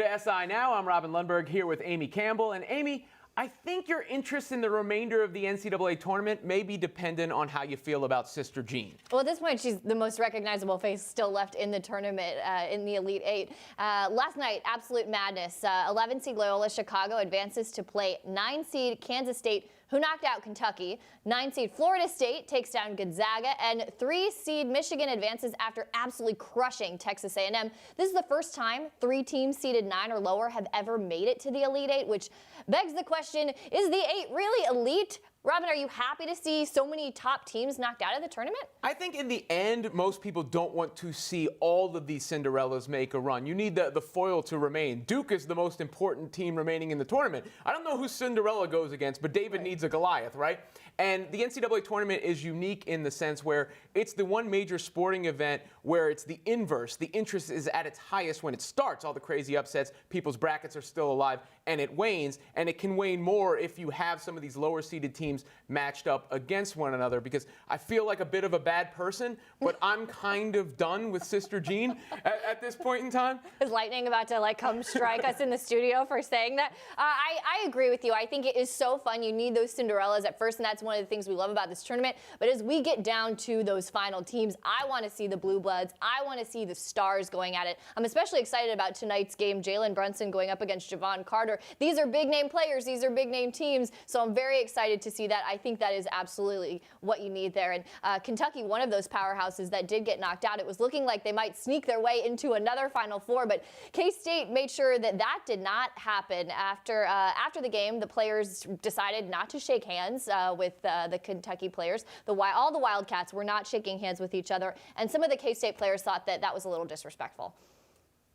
To SI Now, I'm Robin Lundberg here with Amy Campbell. And Amy, I think your interest in the remainder of the NCAA tournament may be dependent on how you feel about Sister Jean. Well, at this point, she's the most recognizable face still left in the tournament, in the Elite Eight. Last night, absolute madness. 11 seed Loyola-Chicago advances to play 9 seed Kansas State, who knocked out Kentucky. 9 seed Florida State takes down Gonzaga, and 3 seed Michigan advances after absolutely crushing Texas A&M. This is the first time 3 teams seeded 9 or lower have ever made it to the Elite Eight, which begs the question, is the 8 really elite? Robin, are you happy to see so many top teams knocked out of the tournament? I think in the end, most people don't want to see all of these Cinderellas make a run. You need the foil to remain. Duke is the most important team remaining in the tournament. I don't know who Cinderella goes against, but David needs a Goliath, right? And the NCAA tournament is unique in the sense where it's the one major sporting event where it's the inverse. The interest is at its highest when it starts. All the crazy upsets, people's brackets are still alive, and it wanes. And it can wane more if you have some of these lower-seeded teams matched up against one another, because I feel like a bit of a bad person, but I'm kind of done with Sister Jean at this point in time. Is lightning about to come strike us in the studio for saying that? I agree with you. I think it is so fun. You need those Cinderellas at first, and that's one of the things we love about this tournament. But as we get down to those final teams, I want to see the Blue Bloods. I want to see the stars going at it. I'm especially excited about tonight's game. Jalen Brunson going up against Javon Carter. These are big-name players. These are big-name teams. So I'm very excited to see that. I think that is absolutely what you need there. And Kentucky, one of those powerhouses that did get knocked out, it was looking like they might sneak their way into another Final Four, but K-State made sure that that did not happen. After the game, the players decided not to shake hands with the Kentucky players. All the Wildcats were not shaking hands with each other, and some of the K-State players thought that that was a little disrespectful.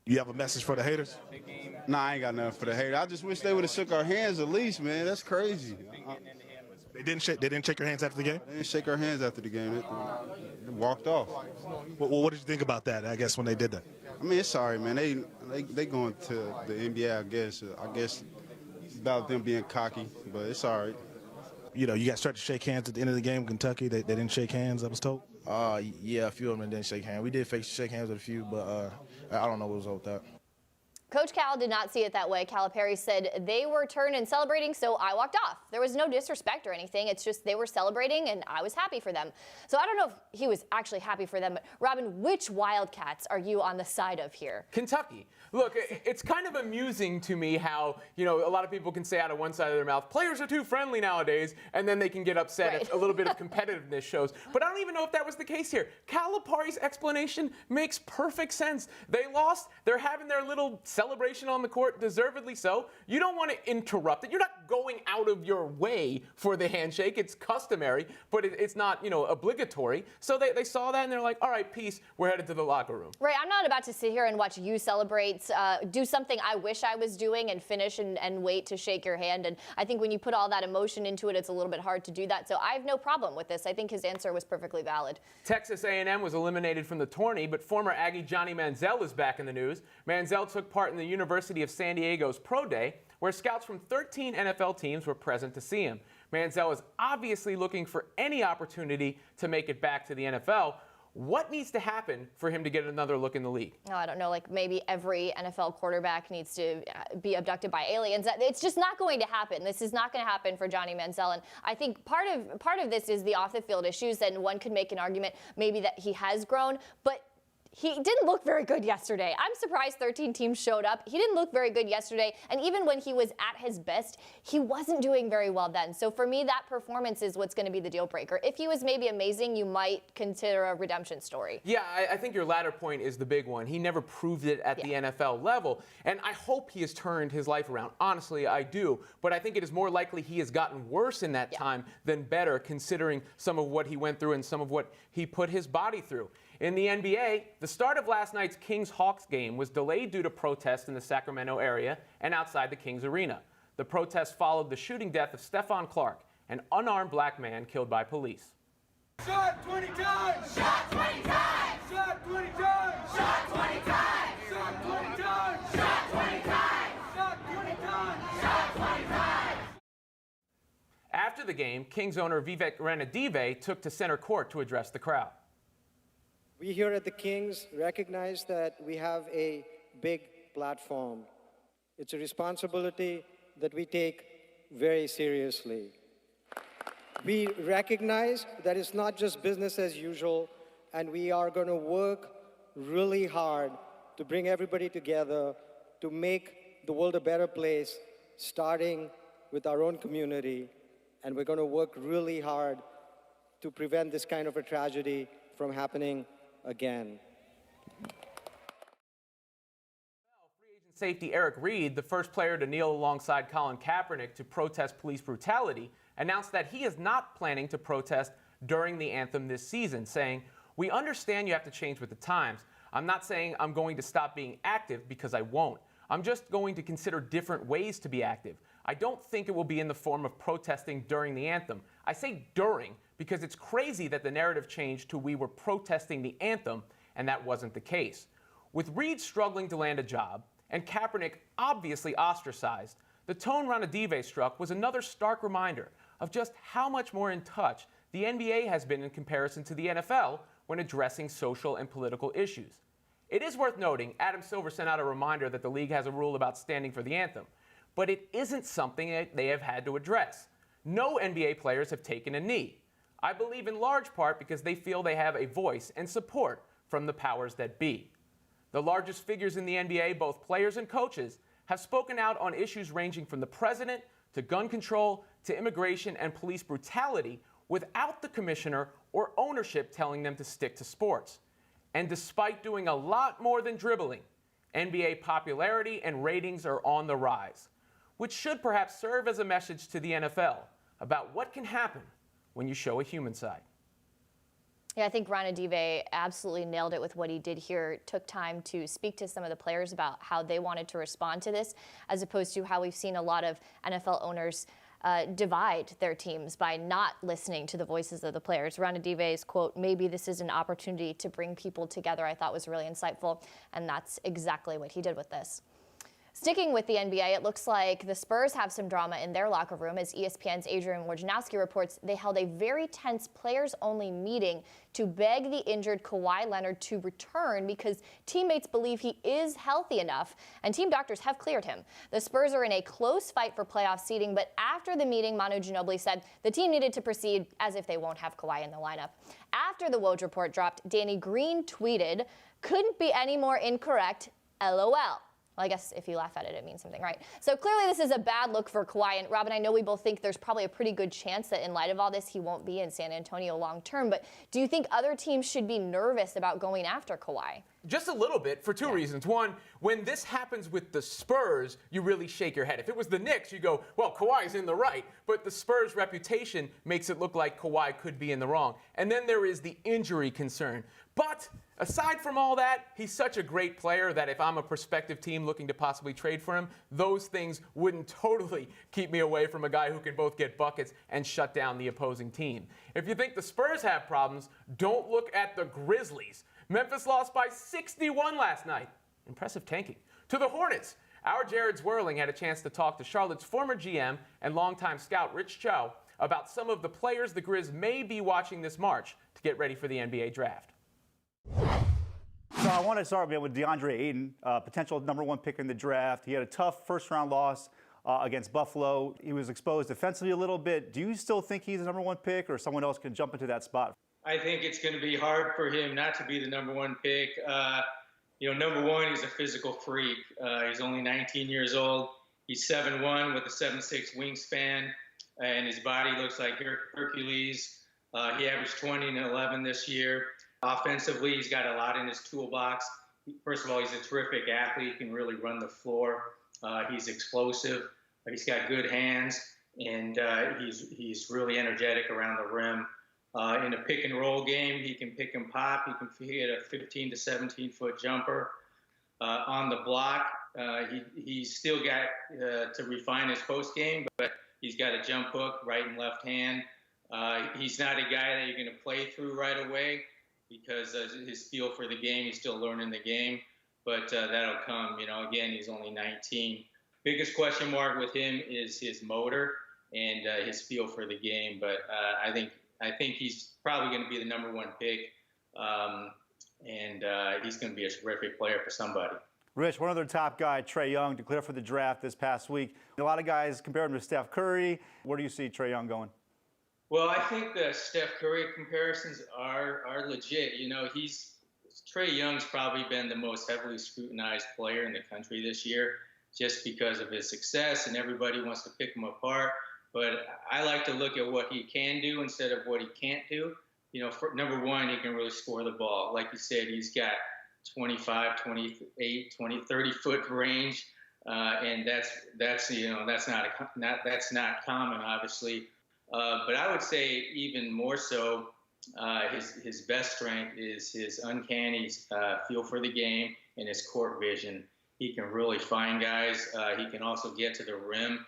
You have a message for the haters? Nah, I ain't got nothing for the haters. I just wish they would have shook our hands at least, man. That's crazy. They didn't shake your hands after the game? They didn't shake our hands after the game. They walked off. Well, what did you think about that, I guess, when they did that? I mean, it's sorry, man. They going to the NBA, I guess. I guess about them being cocky, but it's all right. You know, you guys started to shake hands at the end of the game. Kentucky, they didn't shake hands, I was told. Yeah, a few of them didn't shake hands. We did shake hands with a few, but I don't know what was up with that. Coach Cal did not see it that way. Calipari said they were turned and celebrating, so I walked off. There was no disrespect or anything. It's just they were celebrating, and I was happy for them. So I don't know if he was actually happy for them. But Robin, which Wildcats are you on the side of here? Kentucky. Look, it's kind of amusing to me how, a lot of people can say out of one side of their mouth, players are too friendly nowadays, and then they can get upset if a little bit of competitiveness shows. But I don't even know if that was the case here. Calipari's explanation makes perfect sense. They lost. They're having their little celebration on the court, deservedly so. You don't want to interrupt it. You're not going out of your way for the handshake. It's customary, but it's not, obligatory. So they saw that, and they're like, all right, peace. We're headed to the locker room. Right. I'm not about to sit here and watch you celebrate, do something I wish I was doing and finish and wait to shake your hand. And I think when you put all that emotion into it, it's a little bit hard to do that. So I have no problem with this. I think his answer was perfectly valid. Texas A&M was eliminated from the tourney, but former Aggie Johnny Manziel is back in the news. Manziel took part in the University of San Diego's Pro Day, where scouts from 13 NFL teams were present to see him. Manziel is obviously looking for any opportunity to make it back to the NFL. What needs to happen for him to get another look in the league? No, I don't know, maybe every NFL quarterback needs to be abducted by aliens. It's just not going to happen. This is not going to happen for Johnny Manziel. And I think part of this is the off-the-field issues, and one could make an argument maybe that he has grown, but he didn't look very good yesterday. I'm surprised 13 teams showed up. He didn't look very good yesterday. And even when he was at his best, he wasn't doing very well then. So for me, that performance is what's going to be the deal breaker. If he was maybe amazing, you might consider a redemption story. Yeah, I think your latter point is the big one. He never proved it at the NFL level. And I hope he has turned his life around. Honestly, I do. But I think it is more likely he has gotten worse in that time than better, considering some of what he went through and some of what he put his body through. In the NBA, the start of last night's Kings-Hawks game was delayed due to protests in the Sacramento area and outside the Kings arena. The protests followed the shooting death of Stephon Clark, an unarmed black man killed by police. Shot 20 times! Shot 20 times! Shot 20 times! Shot 20 times! Shot 20 times! Shot 20 times! Shot 20 times! Shot 20 times! After the game, Kings owner Vivek Ranadive took to center court to address the crowd. We here at the Kings recognize that we have a big platform It's a responsibility that we take very seriously. We recognize that it's not just business as usual, and we are going to work really hard to bring everybody together to make the world a better place, starting with our own community. And we're going to work really hard to prevent this kind of a tragedy from happening again. Safety Eric Reed, the first player to kneel alongside Colin Kaepernick to protest police brutality, announced that he is not planning to protest during the anthem this season, saying, "We understand you have to change with the times. I'm not saying I'm going to stop being active because I won't. I'm just going to consider different ways to be active. I don't think it will be in the form of protesting during the anthem. I say during because it's crazy that the narrative changed to we were protesting the anthem, and that wasn't the case." With Reed struggling to land a job, and Kaepernick obviously ostracized, the tone Ranadive struck was another stark reminder of just how much more in touch the NBA has been in comparison to the NFL when addressing social and political issues. It is worth noting, Adam Silver sent out a reminder that the league has a rule about standing for the anthem, but it isn't something that they have had to address. No NBA players have taken a knee. I believe in large part because they feel they have a voice and support from the powers that be. The largest figures in the NBA, both players and coaches, have spoken out on issues ranging from the president to gun control to immigration and police brutality without the commissioner or ownership telling them to stick to sports. And despite doing a lot more than dribbling, NBA popularity and ratings are on the rise, which should perhaps serve as a message to the NFL about what can happen when you show a human side. Yeah, I think Ranadive absolutely nailed it with what he did here. Took time to speak to some of the players about how they wanted to respond to this, as opposed to how we've seen a lot of NFL owners divide their teams by not listening to the voices of the players. Ranadive's quote, "Maybe this is an opportunity to bring people together," I thought was really insightful, and that's exactly what he did with this. Sticking with the NBA, it looks like the Spurs have some drama in their locker room as ESPN's Adrian Wojnarowski reports they held a very tense players-only meeting to beg the injured Kawhi Leonard to return because teammates believe he is healthy enough, and team doctors have cleared him. The Spurs are in a close fight for playoff seeding, but after the meeting, Manu Ginobili said the team needed to proceed as if they won't have Kawhi in the lineup. After the Woj report dropped, Danny Green tweeted, "Couldn't be any more incorrect, LOL." Well, I guess if you laugh at it, it means something, right? So clearly this is a bad look for Kawhi. And Robin, I know we both think there's probably a pretty good chance that in light of all this, he won't be in San Antonio long term. But do you think other teams should be nervous about going after Kawhi? Just a little bit for two reasons. One, when this happens with the Spurs, you really shake your head. If it was the Knicks, you go, well, Kawhi's in the right. But the Spurs' reputation makes it look like Kawhi could be in the wrong. And then there is the injury concern. But aside from all that, he's such a great player that if I'm a prospective team looking to possibly trade for him, those things wouldn't totally keep me away from a guy who can both get buckets and shut down the opposing team. If you think the Spurs have problems, don't look at the Grizzlies. Memphis lost by 61 last night. Impressive tanking. To the Hornets. Our Jared Zwerling had a chance to talk to Charlotte's former GM and longtime scout Rich Chow about some of the players the Grizz may be watching this March to get ready for the NBA draft. So I want to start with Deandre Ayton, potential #1 pick in the draft. He had a tough first-round loss against Buffalo. He was exposed defensively a little bit. Do you still think he's a #1 pick, or someone else can jump into that spot? I think it's going to be hard for him not to be the #1 pick. #1, he's a physical freak. He's only 19 years old. He's 7'1" with a 7'6" wingspan, and his body looks like Hercules. He averaged 20 and 11 this year. Offensively, he's got a lot in his toolbox. First of all, he's a terrific athlete. He can really run the floor. He's explosive. He's got good hands, and he's really energetic around the rim. In a pick and roll game, he can pick and pop. He can hit a 15 to 17-foot jumper. On the block, he's still got to refine his post game, but he's got a jump hook, right and left hand. He's not a guy that you're going to play through right away, because his feel for the game, he's still learning the game, but that'll come. Again, he's only 19. Biggest question mark with him is his motor and his feel for the game, but I think he's probably going to be the #1 pick, and he's going to be a terrific player for somebody. Rich, one other top guy, Trae Young, declared for the draft this past week. A lot of guys compare him to Steph Curry. Where do you see Trae Young going? Well, I think the Steph Curry comparisons are legit. You know, Trae Young's probably been the most heavily scrutinized player in the country this year just because of his success, and everybody wants to pick him apart. But I like to look at what he can do instead of what he can't do. You know, number one, he can really score the ball. Like you said, he's got 25, 28, 20, 30-foot range, and that's not common, obviously. But I would say even more so, his best strength is his uncanny feel for the game and his court vision. He can really find guys. He can also get to the rim.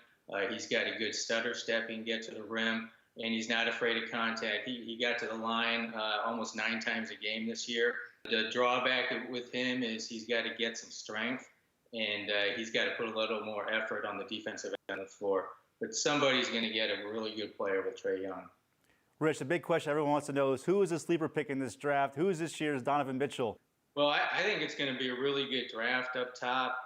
He's got a good stutter step. He can get to the rim, and he's not afraid of contact. He got to the line almost 9 times a game this year. The drawback with him is he's got to get some strength, and he's got to put a little more effort on the defensive end of the floor. But somebody's going to get a really good player with Trae Young. Rich, the big question everyone wants to know is who is the sleeper pick in this draft? Who is this year's Donovan Mitchell? Well, I think it's going to be a really good draft up top.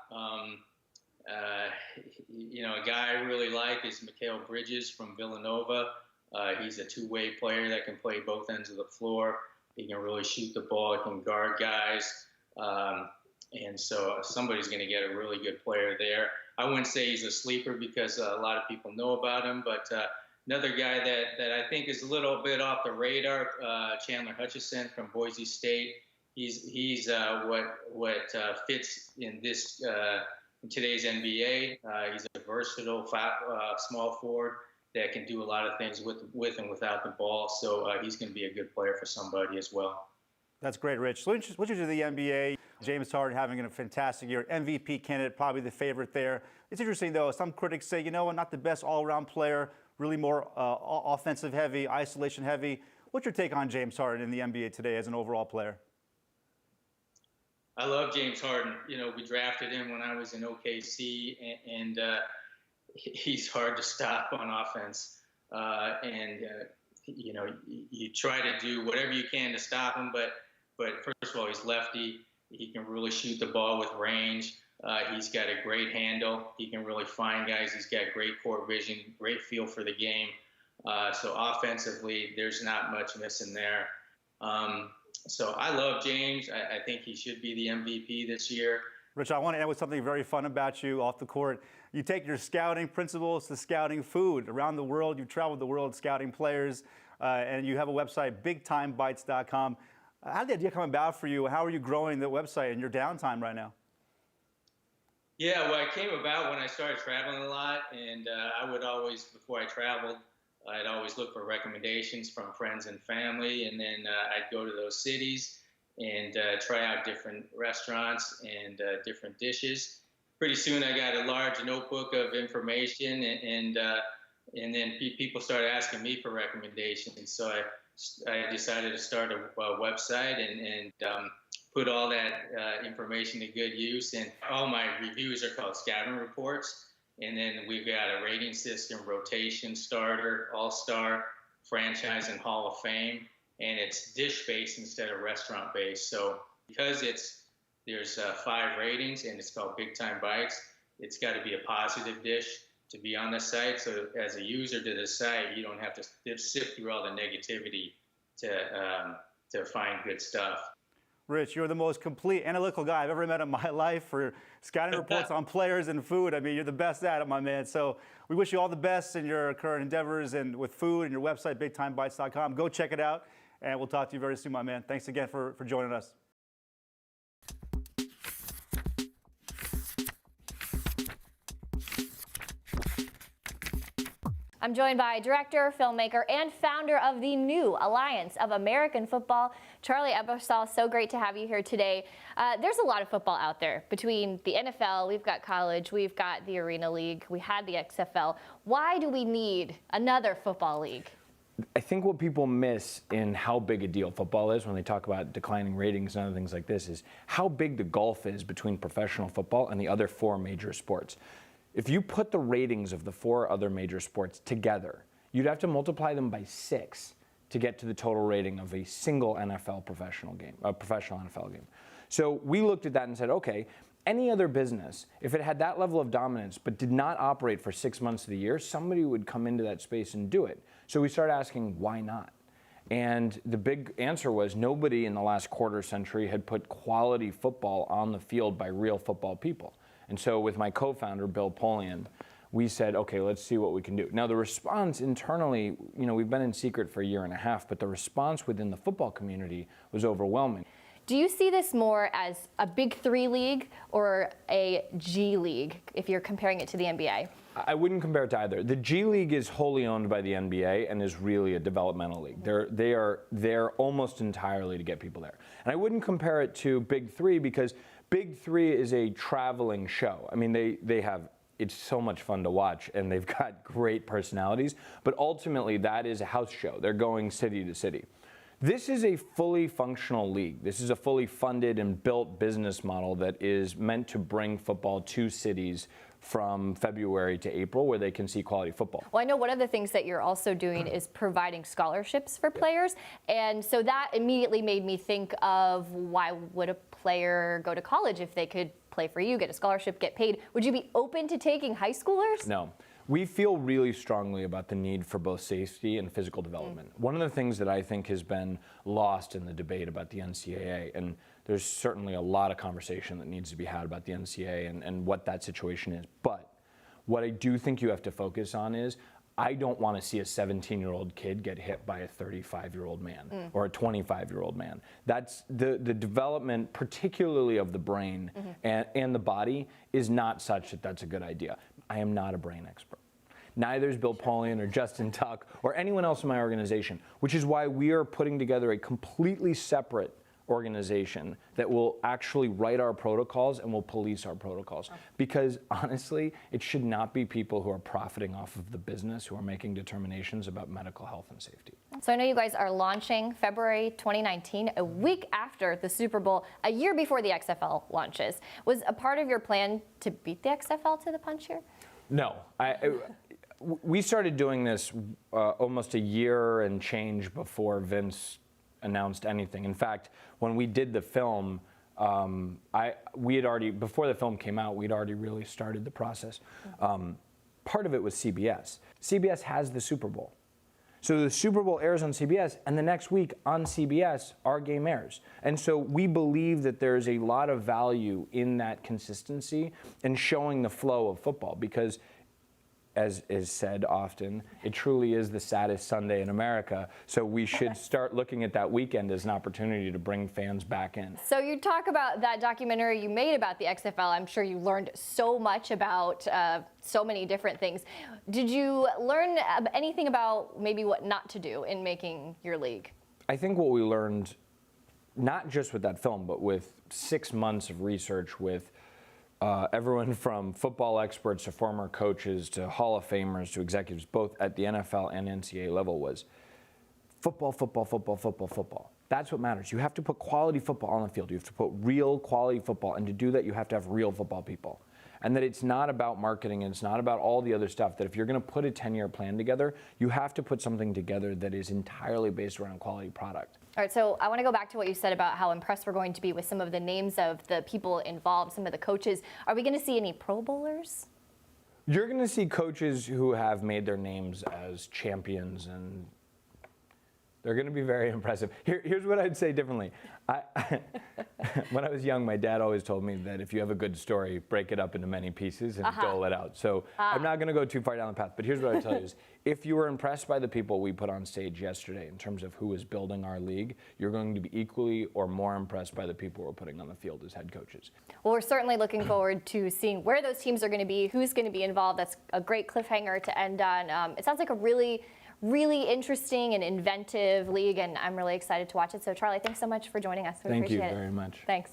You know, a guy I really like is Mikal Bridges from Villanova. He's a two-way player that can play both ends of the floor. He can really shoot the ball. He can guard guys. And so somebody's going to get a really good player there. I wouldn't say he's a sleeper because a lot of people know about him, but another guy that I think is a little bit off the radar, Chandler Hutchison from Boise State. He's what fits in this in today's NBA. He's a versatile small forward that can do a lot of things with and without the ball. So he's going to be a good player for somebody as well. That's great, Rich. Switch to the NBA. James Harden having a fantastic year. MVP candidate, probably the favorite there. It's interesting, though. Some critics say, you know, not the best all-around player, really more offensive heavy, isolation heavy. What's your take on James Harden in the NBA today as an overall player? I love James Harden. You know, we drafted him when I was in OKC, and he's hard to stop on offense. You know, you try to do whatever you can to stop him, but first of all, he's lefty. He can really shoot the ball with range. He's got a great handle. He can really find guys. He's got great court vision, great feel for the game. So offensively, there's not much missing there. So I love James. I think he should be the MVP this year. Rich, I want to end with something very fun about you off the court. You take your scouting principles to scouting food. Around the world, you've traveled the world scouting players, and you have a website, bigtimebites.com. How did the idea come about for you? How are you growing the website in your downtime right now? Yeah, well, it came about when I started traveling a lot, and I would always, before I traveled, I'd always look for recommendations from friends and family, and then I'd go to those cities and try out different restaurants and different dishes. Pretty soon I got a large notebook of information, and then people started asking me for recommendations. So I decided to start a website and put all that information to good use. And all my reviews are called scouting reports. And then we've got a rating system, rotation, starter, all-star, franchise, and Hall of Fame. And it's dish-based instead of restaurant-based. So because there's 5 ratings and it's called Big Time Bites, it's got to be a positive dish to be on the site. So as a user to the site, you don't have to sift through all the negativity to find good stuff. Rich, you're the most complete analytical guy I've ever met in my life for scouting reports on players and food. I mean, you're the best at it, my man. So we wish you all the best in your current endeavors and with food and your website, bigtimebites.com. Go check it out, and we'll talk to you very soon, my man. Thanks again for joining us. I'm joined by director, filmmaker, and founder of the new Alliance of American Football, Charlie Ebersol. So great to have you here today. There's a lot of football out there. Between the NFL, we've got college, we've got the Arena League, we had the XFL. Why do we need another football league? I think what people miss in how big a deal football is when they talk about declining ratings and other things like this is how big the gulf is between professional football and the other 4 major sports. If you put the ratings of the 4 other major sports together, you'd have to multiply them by 6 to get to the total rating of a single NFL professional NFL game. So we looked at that and said, okay, Any other business, if it had that level of dominance but did not operate for 6 months of the year, somebody would come into that space and do it. So we started asking, why not? And the big answer was nobody in the last quarter century had put quality football on the field by real football people. And so with my co-founder, Bill Polian, we said, okay, let's see what we can do. Now the response internally, we've been in secret for a year and a half, but the response within the football community was overwhelming. Do you see this more as a Big Three league or a G League, if you're comparing it to the NBA? I wouldn't compare it to either. The G League is wholly owned by the NBA and is really a developmental league. They are there almost entirely to get people there. And I wouldn't compare it to Big Three because Big Three is a traveling show. I mean, it's so much fun to watch and they've got great personalities, but ultimately that is a house show. They're going city to city. This is a fully functional league. This is a fully funded and built business model that is meant to bring football to cities from February to April where they can see quality football. Well, I know one of the things that you're also doing is providing scholarships for players. And so that immediately made me think of why would a player go to college if they could play for you, get a scholarship, get paid? Would you be open to taking high schoolers? No. We feel really strongly about the need for both safety and physical development. One of the things that I think has been lost in the debate about the NCAA, and there's certainly a lot of conversation that needs to be had about the NCAA and what that situation is, but what I do think you have to focus on is I don't want to see a 17-year-old kid get hit by a 35-year-old man or a 25-year-old man. That's the development, particularly of the brain and the body, is not such that that's a good idea. I am not a brain expert. Neither is Bill Polian or Justin Tuck or anyone else in my organization, which is why we are putting together a completely separate organization that will actually write our protocols and will police our protocols. Because honestly, it should not be people who are profiting off of the business who are making determinations about medical health and safety. So I know you guys are launching February 2019, a week after the Super Bowl, a year before the XFL launches. Was a part of your plan to beat the XFL to the punch here? No. We started doing this almost a year and change before Vince announced anything. In fact, when we did the film, we had already, before the film came out, we'd already really started the process. Part of it was CBS. CBS has the Super Bowl. So the Super Bowl airs on CBS, and the next week on CBS, our game airs. And so we believe that there's a lot of value in that consistency and showing the flow of football because, as is said often, it truly is the saddest Sunday in America. So we should start looking at that weekend as an opportunity to bring fans back in. So you talk about that documentary you made about the XFL. I'm sure you learned so much about so many different things. Did you learn anything about maybe what not to do in making your league? I think what we learned, not just with that film, but with 6 months of research with everyone from football experts to former coaches to Hall of Famers to executives, both at the NFL and NCAA level, was football, football, football, football, football. That's what matters. You have to put quality football on the field. You have to put real quality football, and to do that, you have to have real football people. And that it's not about marketing and it's not about all the other stuff, that if you're going to put a 10-year plan together, you have to put something together that is entirely based around quality product. All right, so I want to go back to what you said about how impressed we're going to be with some of the names of the people involved, some of the coaches. Are we going to see any Pro Bowlers? You're going to see coaches who have made their names as champions, and they're going to be very impressive. Here's what I'd say differently. When I was young, my dad always told me that if you have a good story, break it up into many pieces and dole it out. So I'm not going to go too far down the path, but here's what I tell you is, if you were impressed by the people we put on stage yesterday in terms of who was building our league, you're going to be equally or more impressed by the people we're putting on the field as head coaches. Well, we're certainly looking forward to seeing where those teams are going to be, who's going to be involved. That's a great cliffhanger to end on. It sounds like a really interesting and inventive league, and I'm really excited to watch it. So, Charlie, thanks so much for joining us. We appreciate it. Thank you very much. Thanks.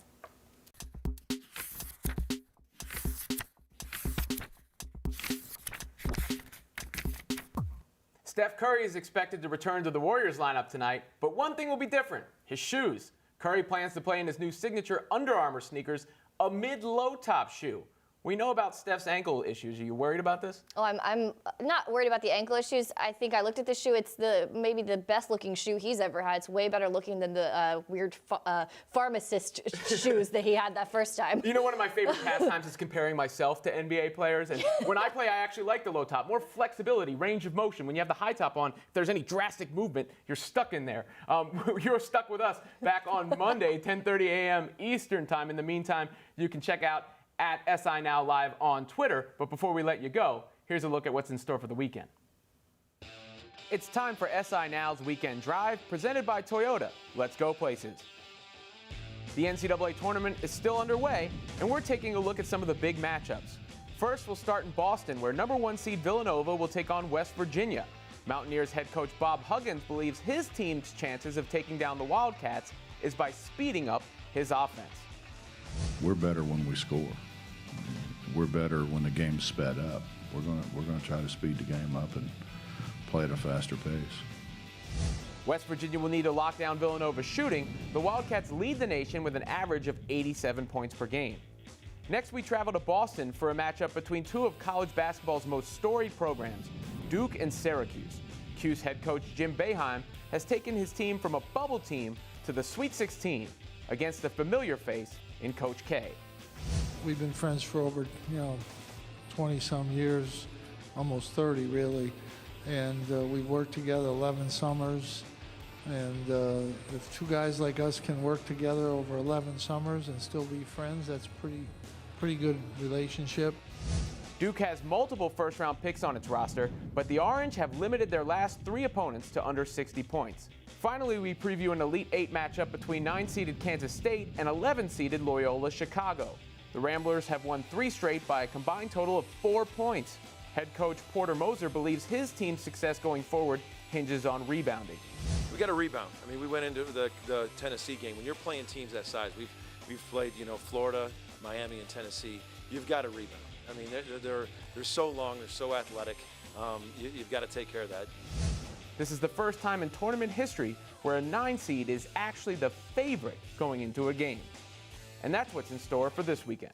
Steph Curry is expected to return to the Warriors lineup tonight, but one thing will be different: his shoes. Curry plans to play in his new signature Under Armour sneakers, a mid-low top shoe. We know about Steph's ankle issues. Are you worried about this? Oh, I'm not worried about the ankle issues. I think I looked at the shoe. It's maybe the best looking shoe he's ever had. It's way better looking than the weird pharmacist shoes that he had that first time. You know, one of my favorite pastimes is comparing myself to NBA players. And when I play, I actually like the low top. More flexibility, range of motion. When you have the high top on, if there's any drastic movement, you're stuck in there. You're stuck with us back on Monday, 10:30 a.m. Eastern time. In the meantime, you can check out at SI Now Live on Twitter. But before we let you go, here's a look at what's in store for the weekend. It's time for SI Now's Weekend Drive, presented by Toyota. Let's go places. The NCAA tournament is still underway, and we're taking a look at some of the big matchups. First, we'll start in Boston, where number 1 seed Villanova will take on West Virginia. Mountaineers head coach Bob Huggins believes his team's chances of taking down the Wildcats is by speeding up his offense. We're better when we score. We're better when the game's sped up. We're going to try to speed the game up and play at a faster pace. West Virginia will need to lock down Villanova's shooting. The Wildcats lead the nation with an average of 87 points per game. Next, we travel to Boston for a matchup between two of college basketball's most storied programs, Duke and Syracuse. Cuse head coach Jim Boeheim has taken his team from a bubble team to the Sweet 16 against a familiar face in Coach K. We've been friends for over, 20-some years, almost 30 really, and we've worked together 11 summers. And if two guys like us can work together over 11 summers and still be friends, that's pretty good relationship. Duke has multiple first-round picks on its roster, but the Orange have limited their last 3 opponents to under 60 points. Finally, we preview an Elite 8 matchup between 9-seeded Kansas State and 11-seeded Loyola-Chicago. The Ramblers have won 3 straight by a combined total of 4 points. Head coach Porter Moser believes his team's success going forward hinges on rebounding. We got to rebound. I mean, we went into the Tennessee game. When you're playing teams that size, we've played, Florida, Miami, and Tennessee. You've got to rebound. I mean, they're so long, they're so athletic. You've got to take care of that. This is the first time in tournament history where a 9 seed is actually the favorite going into a game. And that's what's in store for this weekend.